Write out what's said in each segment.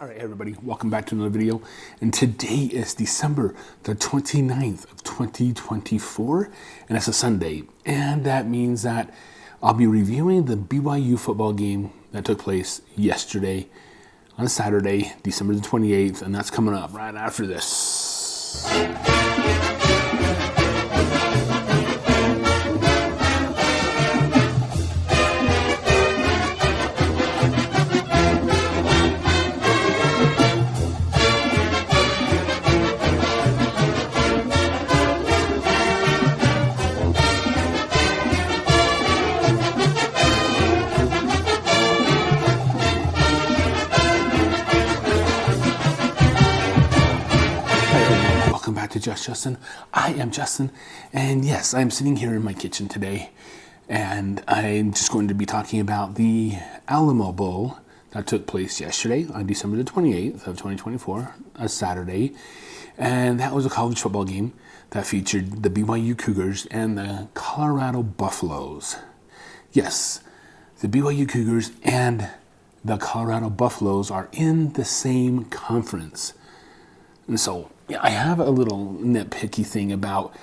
All right, everybody, welcome back to another video. And today is December the 29th of 2024, and it's a Sunday. And that means that I'll be reviewing the BYU football game that took place yesterday on Saturday, December the 28th, and that's coming up right after this. Welcome back to Just Justin. I am Justin, and yes, I'm sitting here in my kitchen today, and I'm just going to be talking about the Alamo Bowl that took place yesterday on December the 28th of 2024, a Saturday, and that was a college football game that featured the BYU Cougars and the Colorado Buffaloes. Yes, the BYU Cougars and the Colorado Buffaloes are in the same conference. And so, I have a little nitpicky thing about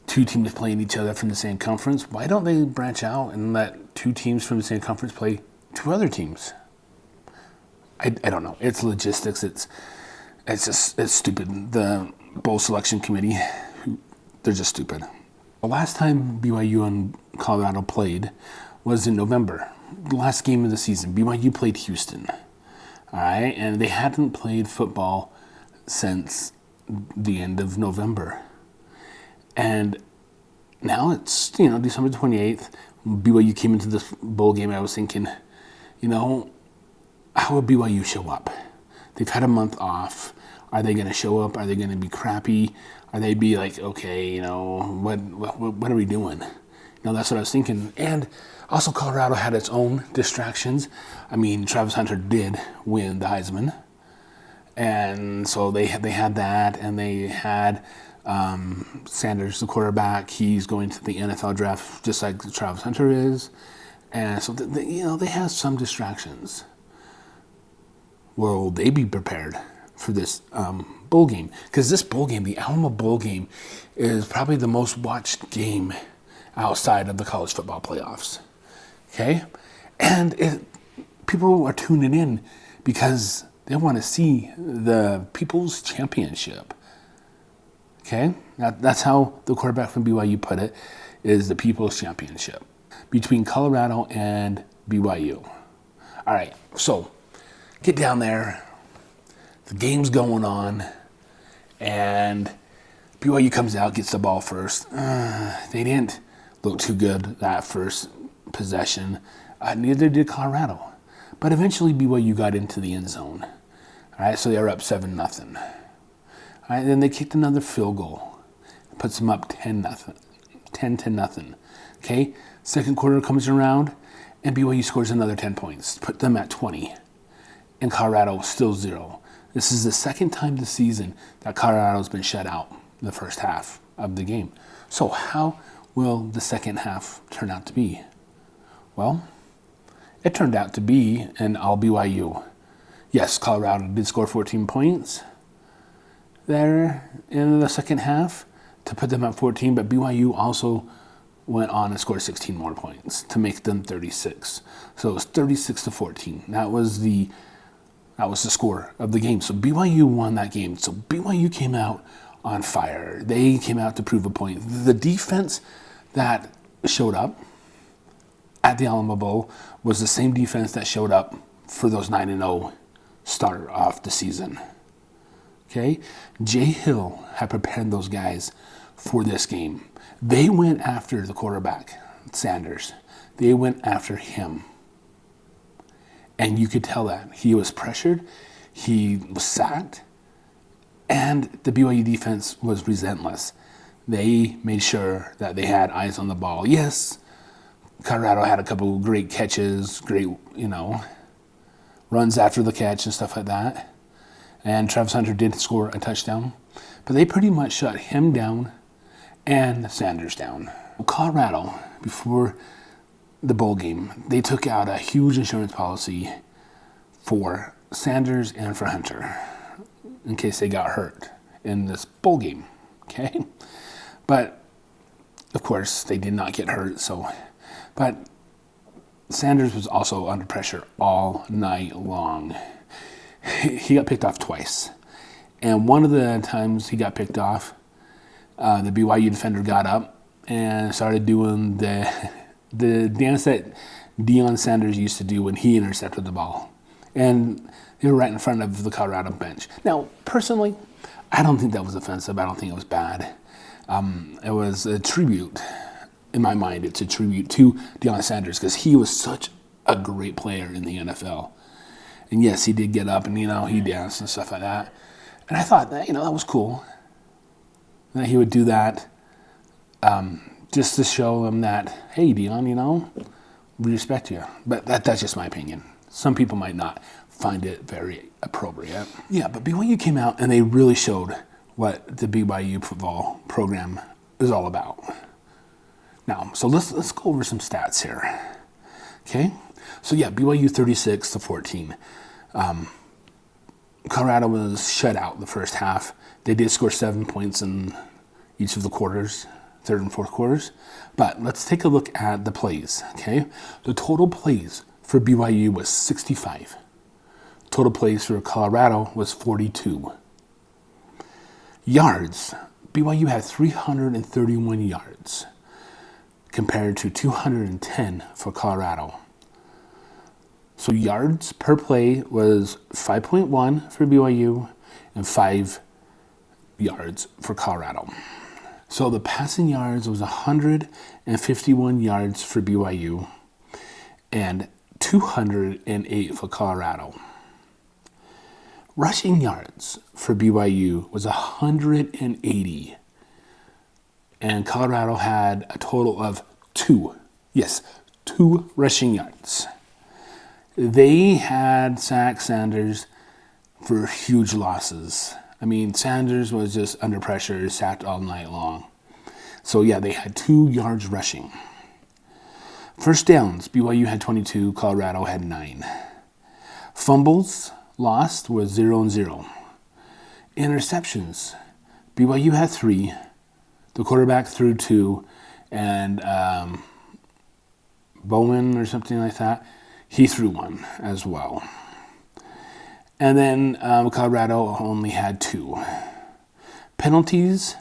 two teams playing each other from the same conference. Why don't they branch out and let two teams from the same conference play two other teams? I don't know. It's logistics. It's stupid. The bowl selection committee, they're just stupid. The last time BYU and Colorado played was in November, the last game of the season. BYU played Houston, all right, and they hadn't played football since the end of November. And now it's, December 28th. BYU came into this bowl game. I was thinking, how will BYU show up? They've had a month off. Are they going to show up? Are they going to be crappy? Are they be like, okay, what are we doing? That's what I was thinking. And also Colorado had its own distractions. I mean, Travis Hunter did win the Heisman. And so they had that, and they had Sanders, the quarterback. He's going to the NFL draft just like Travis Hunter is. And so, they have some distractions. Will they be prepared for this bowl game? Because this bowl game, the Alamo Bowl game, is probably the most watched game outside of the college football playoffs. Okay? And people are tuning in because they want to see the People's Championship. Okay? That's how the quarterback from BYU put it, is the People's Championship between Colorado and BYU. All right, so get down there. The game's going on, and BYU comes out, gets the ball first. They didn't look too good that first possession. Neither did Colorado. But eventually BYU got into the end zone. All right, so they were up 7-0. All right, then they kicked another field goal. Puts them up 10-0. Okay, second quarter comes around, and BYU scores another 10 points. Put them at 20. And Colorado still 0. This is the second time this season that Colorado's been shut out in the first half of the game. So how will the second half turn out to be? Well, it turned out to be an all BYU. Yes, Colorado did score 14 points there in the second half to put them at 14, but BYU also went on and scored 16 more points to make them 36. So it was 36-14. That was the score of the game. So BYU won that game. So BYU came out on fire. They came out to prove a point. The defense that showed up at the Alamo Bowl was the same defense that showed up for those 9-0 start off the season. Okay? Jay Hill had prepared those guys for this game. They went after the quarterback, Sanders. They went after him. And you could tell that. He was pressured, he was sacked, and the BYU defense was relentless. They made sure that they had eyes on the ball. Yes, Colorado had a couple great catches, great, runs after the catch and stuff like that. And Travis Hunter did score a touchdown. But they pretty much shut him down and Sanders down. Colorado, before the bowl game, they took out a huge insurance policy for Sanders and for Hunter, in case they got hurt in this bowl game, okay? But, of course, they did not get hurt, but Sanders was also under pressure all night long. He got picked off twice. And one of the times he got picked off, the BYU defender got up and started doing the dance that Deion Sanders used to do when he intercepted the ball. And they were right in front of the Colorado bench. Now, personally, I don't think that was offensive. I don't think it was bad. It was a tribute. In my mind, it's a tribute to Deion Sanders because he was such a great player in the NFL. And yes, he did get up and, he danced and stuff like that. And I thought that, that was cool. That he would do that just to show him that, hey, Deion, we respect you. But that's just my opinion. Some people might not find it very appropriate. Yeah, but BYU came out and they really showed what the BYU football program is all about. Now, so let's go over some stats here. Okay? So yeah, BYU 36-14. Colorado was shut out the first half. They did score 7 points in each of the quarters, third and fourth quarters. But let's take a look at the plays, okay? The total plays for BYU was 65. Total plays for Colorado was 42. Yards. BYU had 331 yards compared to 210 for Colorado. So yards per play was 5.1 for BYU and 5 yards for Colorado. So the passing yards was 151 yards for BYU and 208 for Colorado. Rushing yards for BYU was 180, and Colorado had a total of 2 rushing yards. They had sacked Sanders for huge losses. I mean, Sanders was just under pressure, sacked all night long. So yeah, they had 2 yards rushing. First downs, BYU had 22, Colorado had 9. Fumbles lost was 0-0. Interceptions, BYU had 3. The quarterback threw 2, and Bowman or something like that, he threw 1 as well. And then Colorado only had 2. Penalties,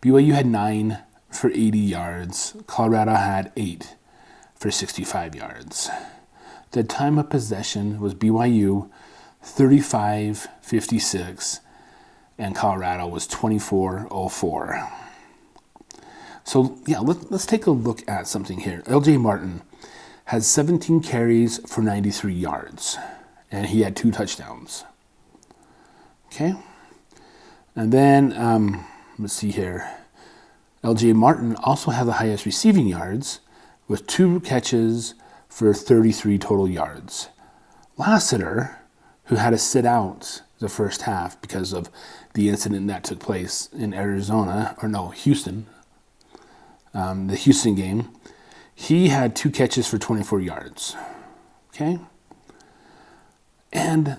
BYU had 9 for 80 yards. Colorado had 8 for 65 yards. The time of possession was BYU 35-56, and Colorado was 24-04. So, yeah, let's take a look at something here. LJ Martin had 17 carries for 93 yards, and he had 2 touchdowns. Okay? And then, let's see here. LJ Martin also had the highest receiving yards with 2 catches for 33 total yards. Lassiter, who had to sit out the first half because of the incident that took place in Houston, the Houston game, he had 2 catches for 24 yards. Okay? And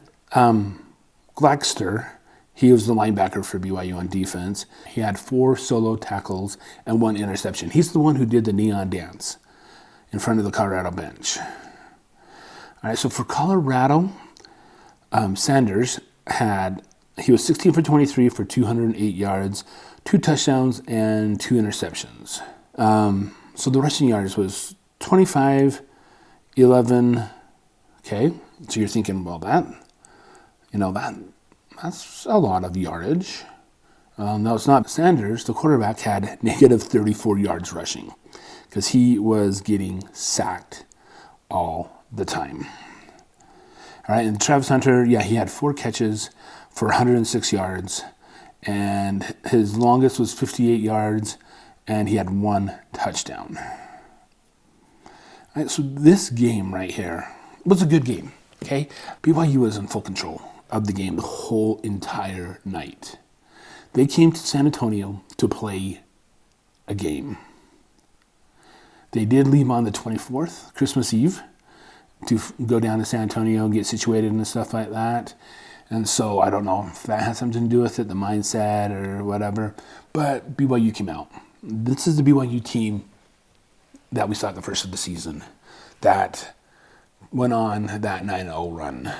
Glaxter, he was the linebacker for BYU on defense. He had 4 solo tackles and 1 interception. He's the one who did the neon dance in front of the Colorado bench. All right, so for Colorado, Sanders he was 16 for 23 for 208 yards, 2 touchdowns, and 2 interceptions. So the rushing yards was 25, 11. Okay, so you're thinking, well, that's a lot of yardage. No, it's not. Sanders, the quarterback, had negative 34 yards rushing because he was getting sacked all the time. All right, and Travis Hunter, he had 4 catches for 106 yards, and his longest was 58 yards, and he had 1 touchdown. All right, so this game right here was a good game, okay? BYU was in full control of the game the whole entire night. They came to San Antonio to play a game. They did leave on the 24th, Christmas Eve, to go down to San Antonio, get situated and stuff like that. And so I don't know if that has something to do with it, the mindset or whatever. But BYU came out. This is the BYU team that we saw at the first of the season that went on that 9-0 run.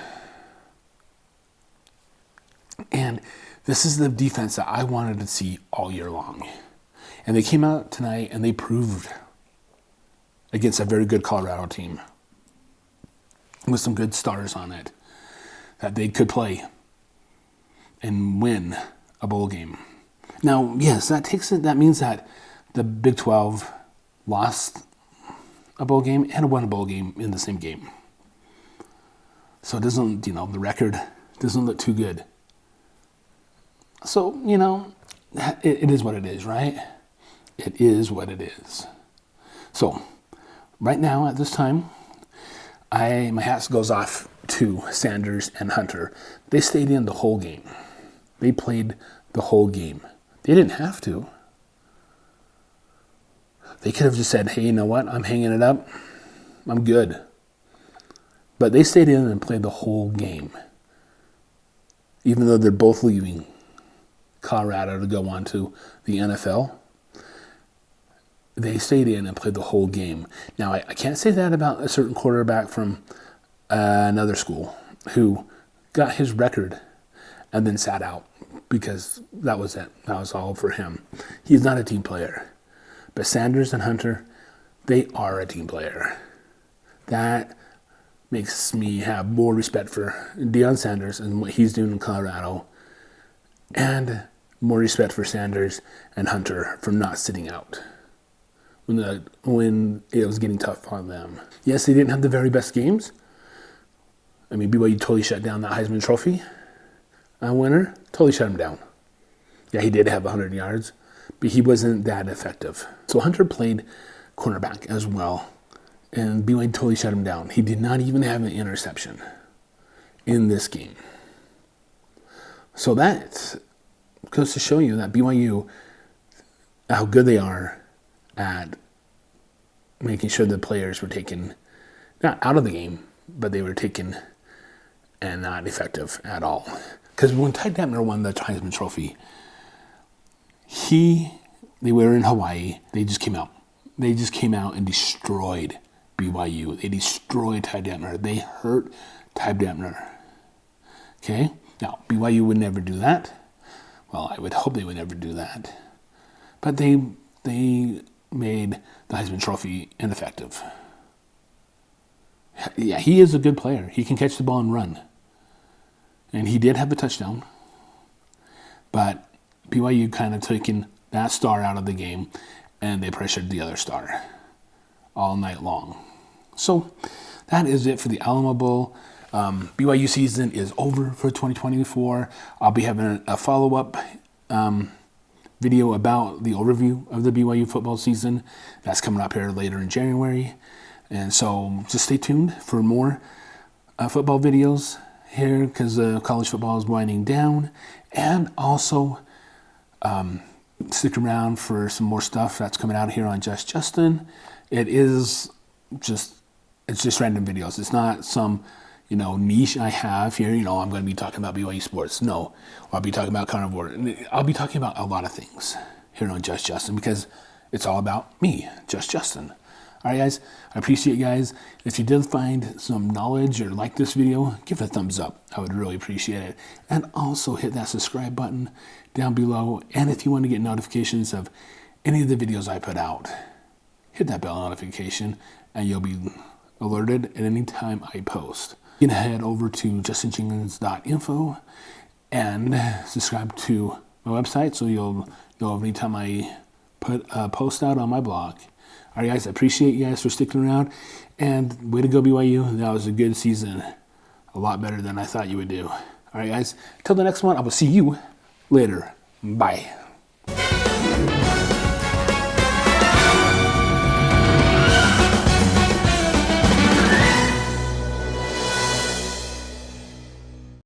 And this is the defense that I wanted to see all year long. And they came out tonight and they proved against a very good Colorado team with some good stars on it that they could play and win a bowl game. Now, yes, that means that the Big 12 lost a bowl game and won a bowl game in the same game. So it doesn't, the record doesn't look too good. So, it is what it is, right? It is what it is. So, right now at this time, my hat goes off to Sanders and Hunter. They stayed in the whole game. They played the whole game. They didn't have to. They could have just said, hey, you know what? I'm hanging it up. I'm good. But they stayed in and played the whole game. Even though they're both leaving Colorado to go on to the NFL, they stayed in and played the whole game. Now, I can't say that about a certain quarterback from another school who got his record and then sat out because that was it. That was all for him. He's not a team player. But Sanders and Hunter, they are a team player. That makes me have more respect for Deion Sanders and what he's doing in Colorado, and more respect for Sanders and Hunter for not sitting out when it was getting tough on them. Yes, they didn't have the very best games. I mean, BYU totally shut down that Heisman Trophy winner. Totally shut him down. Yeah, he did have 100 yards, but he wasn't that effective. So Hunter played cornerback as well, and BYU totally shut him down. He did not even have an interception in this game. So that goes to show you that BYU, how good they are at making sure the players were taken, not out of the game, but they were taken and not effective at all. Because when Ty Detmer won the Heisman Trophy, they were in Hawaii. They just came out. They just came out and destroyed BYU. They destroyed Ty Detmer. They hurt Ty Detmer. Okay? Now, BYU would never do that. Well, I would hope they would never do that. But they made the Heisman Trophy ineffective. Yeah, he is a good player. He can catch the ball and run. And he did have a touchdown. But BYU kind of taken that star out of the game, and they pressured the other star all night long. So that is it for the Alamo Bowl. BYU season is over for 2024. I'll be having a follow-up video about the overview of the BYU football season. That's coming up here later in January. And so just stay tuned for more football videos here, because college football is winding down. And also stick around for some more stuff that's coming out here on Just Justin. It's just random videos. It's not some niche I have here. I'm going to be talking about BYU sports. No, I'll be talking about carnivore. I'll be talking about a lot of things here on Just Justin, because it's all about me, Just Justin. All right, guys, I appreciate you guys. If you did find some knowledge or like this video, give it a thumbs up. I would really appreciate it. And also hit that subscribe button down below. And if you want to get notifications of any of the videos I put out, hit that bell notification and you'll be alerted at any time I post. You can head over to Justinjenkins.info and subscribe to my website so you'll know every time I put a post out on my blog. All right, guys, I appreciate you guys for sticking around. And way to go, BYU. That was a good season. A lot better than I thought you would do. All right, guys, until the next one, I will see you later. Bye.